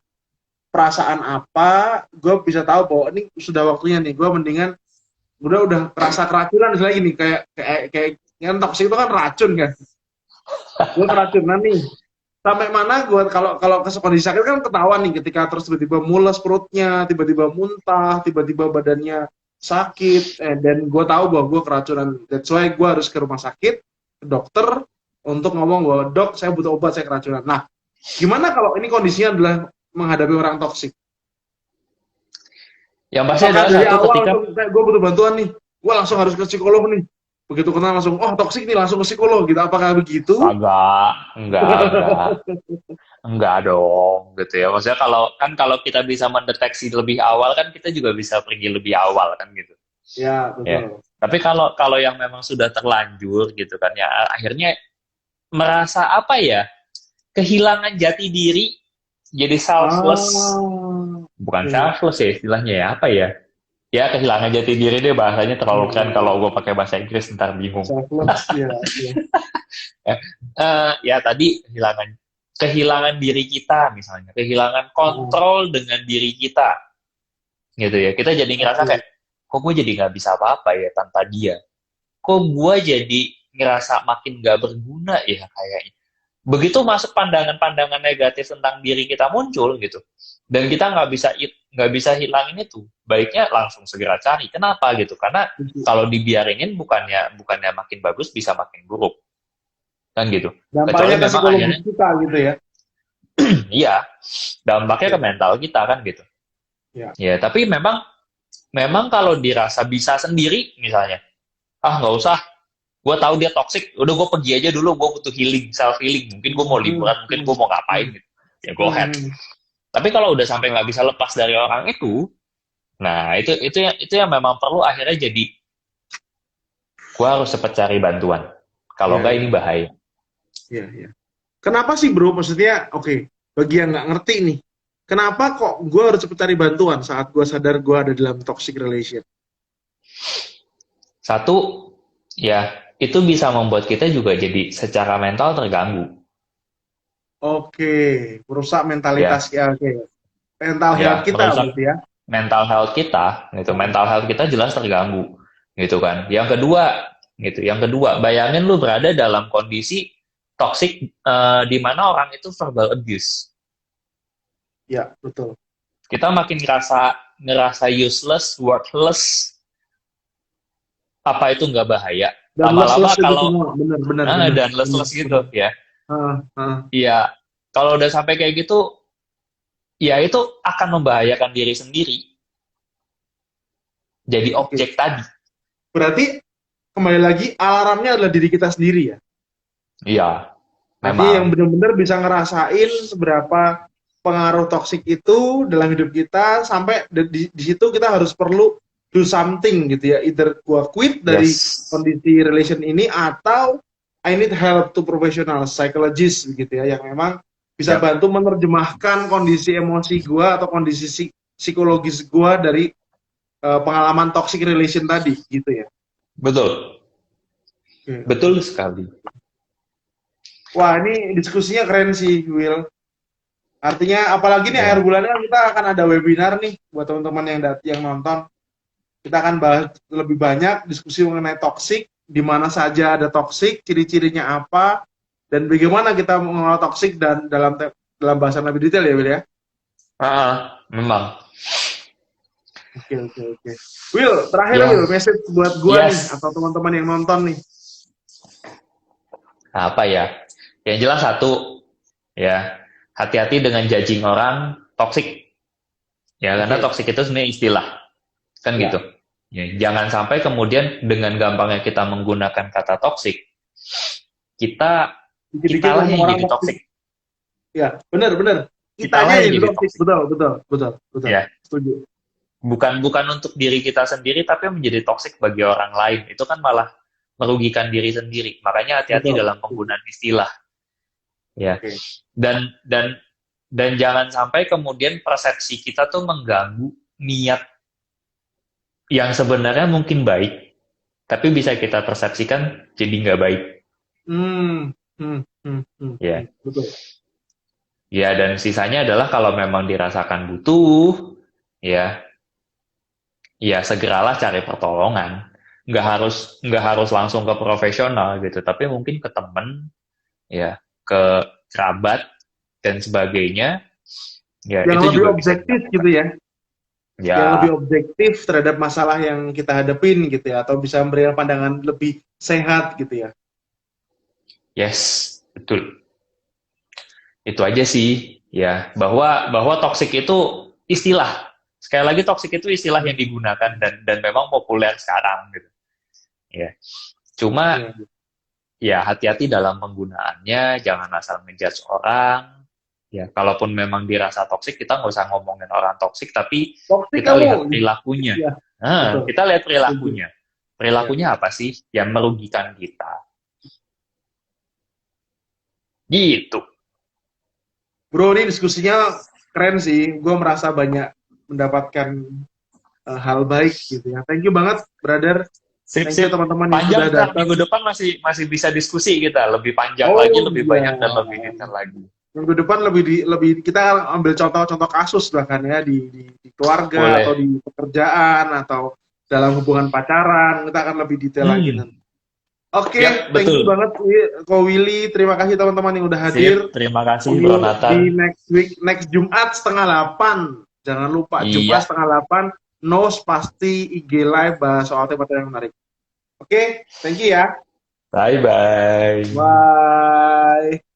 perasaan apa gue bisa tahu bahwa ini sudah waktunya nih gue mendingan udah kerasa keracunan lagi nih, kayak yang toxic itu kan racun kan, gue keracunan nih. Sampai mana gue kalau kalau ke kondisi sakit kan ketahuan nih, ketika terus tiba-tiba mules perutnya, tiba-tiba muntah, tiba-tiba badannya sakit, dan gue tahu bahwa gue keracunan. That's why gue harus ke rumah sakit, ke dokter, untuk ngomong bahwa dok saya butuh obat, saya keracunan. Nah, gimana kalau ini kondisinya adalah menghadapi orang toksik? yang pasti Apakah adalah dari satu awal ketika langsung kayak gue butuh bantuan nih, gue langsung harus ke psikolog nih, begitu kenal langsung oh toksik nih langsung ke psikolog gitu, apakah begitu? agak enggak dong gitu ya. Maksudnya kalau kita bisa mendeteksi lebih awal kan kita juga bisa pergi lebih awal kan gitu. Ya Ya. betul. Tapi kalau kalau yang memang sudah terlanjur gitu kan ya akhirnya merasa apa ya? Kehilangan jati diri, jadi selfless. Ah, Bukan oke. selfless ya istilahnya ya, apa ya? Ya kehilangan jati diri deh, bahasanya terlalu keren Hmm, kalau gue pakai bahasa Inggris ntar bingung. selfless ya, ya. Eh, ya tadi kehilangan diri kita misalnya, kehilangan Ah, kontrol dengan diri kita gitu ya. Kita jadi ngerasa oke. kayak, kok gue jadi nggak bisa apa-apa ya tanpa dia. Kok gue jadi ngerasa makin nggak berguna ya kayaknya. Begitu masuk pandangan-pandangan negatif tentang diri kita muncul gitu, dan kita nggak bisa hilangin itu, baiknya langsung segera cari. Kenapa gitu? Karena kalau dibiarinin bukannya bukannya makin bagus, bisa makin buruk kan gitu. Kecuali Dampaknya ke memang psikologis akhirnya kita gitu ya. iya, dampaknya ke Oke. mental kita kan gitu. Ya. Ya, tapi memang memang kalau dirasa bisa sendiri misalnya, nggak usah, gue tahu dia toxic, udah gue pergi aja dulu, gue butuh healing, self healing, mungkin gue mau Hmm, liburan, mungkin gue hmm, mau ngapain hmm, gitu, ya go ahead. hmm. Tapi kalau udah sampai nggak bisa lepas dari orang itu, nah itu yang memang perlu akhirnya jadi, gue harus cepat cari bantuan, kalau Ya, nggak ya, ini bahaya. ya, ya. Kenapa sih bro? Maksudnya, oke, bagi yang nggak ngerti nih, kenapa kok gue harus cepet cari bantuan saat gue sadar gue ada dalam toxic relation? Satu, ya itu bisa membuat kita juga jadi secara mental terganggu, Oke, merusak mentalitas ya, ya, oke. Mental health ya kita merusak berarti ya. mental health kita gitu, mental health kita jelas terganggu gitu kan. Yang kedua bayangin lu berada dalam kondisi toxic, di mana orang itu verbal abuse, Ya, betul. kita makin ngerasa ngerasa useless, worthless. Apa itu nggak bahaya? Dan Lama-lama les-les itu kalau semua, benar, benar, benar, dan benar, listless gitu benar. ya. Ah, ah, Iya, kalau udah sampai kayak gitu, ya itu akan membahayakan diri sendiri. Jadi oke. objek tadi. Berarti kembali lagi alarmnya adalah diri kita sendiri ya. Iya, Berarti memang. yang benar-benar bisa ngerasain seberapa pengaruh toksik itu dalam hidup kita, sampai di situ kita harus perlu do something gitu ya. Either gua quit dari Yes. kondisi relation ini, atau I need help to professional psychologist gitu ya, yang memang bisa Yap, bantu menerjemahkan kondisi emosi gua atau kondisi psikologis gua dari pengalaman toxic relation tadi gitu ya. betul. Oke, oke. Betul sekali. Wah, ini diskusinya keren sih, Will. Artinya, apalagi nih akhir Ya. bulan kan kita akan ada webinar nih buat teman-teman yang nonton. Kita akan bahas lebih banyak diskusi mengenai toxic. di mana saja ada toksik, ciri-cirinya apa, dan bagaimana kita mengelola toksik dan dalam bahasan lebih detail ya, Will ya. Memang. Oke, oke, oke. Will, terakhir Ya, Will, message buat gua nih yes. atau teman-teman yang nonton nih. Apa ya? Yang jelas satu, ya, hati-hati dengan judging orang toksik. Ya, karena Oke, toksik itu sebenarnya istilah, kan ya. gitu. Ya, jangan sampai kemudian dengan gampangnya kita menggunakan kata toksik, kita Dikit-dikit kitalah ngomong yang orang jadi toksik. toksik. Ya, benar, benar. Kitalah Kitanya yang jadi jadi toksik. toksik. Betul, betul, betul, betul. Ya, Setuju. bukan untuk diri kita sendiri, tapi menjadi toksik bagi orang lain. Itu kan malah merugikan diri sendiri. Makanya hati-hati Betul. dalam penggunaan istilah. Ya, Oke. dan jangan sampai kemudian persepsi kita tuh mengganggu niat yang sebenarnya mungkin baik, tapi bisa kita persepsikan jadi nggak baik. Hmm, Ya, betul. ya, dan sisanya adalah kalau memang dirasakan butuh, ya, ya segeralah cari pertolongan. Nggak harus langsung ke profesional gitu, tapi mungkin ke temen, ya, ke kerabat dan sebagainya. Ya, Yang itu lebih juga bisa objektif dilakukan. gitu ya. Yang lebih Ya, objektif terhadap masalah yang kita hadapin gitu ya, atau bisa memberikan pandangan lebih sehat gitu ya. yes, betul. Itu aja sih, ya, bahwa toxic itu istilah. Sekali lagi toxic itu istilah yang digunakan dan memang populer sekarang gitu. Ya. Cuma Iya. ya hati-hati dalam penggunaannya, jangan asal ngejudge orang. Ya, kalaupun memang dirasa toksik, kita nggak usah ngomongin orang toksik, tapi Toksik kita lihat kamu. perilakunya. Iya, Nah, betul. kita lihat Setuju. perilakunya. Iya. Perilakunya apa sih yang merugikan kita? Gitu. Bro, ini diskusinya keren sih. Gue merasa banyak mendapatkan hal baik gitu ya. Thank you banget, brother. Sip, Thank you sip. teman-teman yang Panjang sudah ntar, datang. minggu depan masih bisa diskusi kita. Lebih panjang lagi, Oh lebih iya. banyak, dan lebih detail lagi. Minggu depan lebih kita ambil contoh-contoh kasus bahkan ya di keluarga atau Boleh. di pekerjaan atau dalam hubungan pacaran. Kita akan lebih detail lagi nanti. Oke, Yap, thank you betul. banget Ko Willy. Terima kasih teman-teman yang udah hadir. Sip, terima kasih See Bro you di Nathan. next week, next Jumat setengah 8. Jangan lupa Iya, Jumat setengah 8. Nos pasti IG live bahas soal tema-tema yang menarik. Oke, thank you ya. bye-bye. Bye.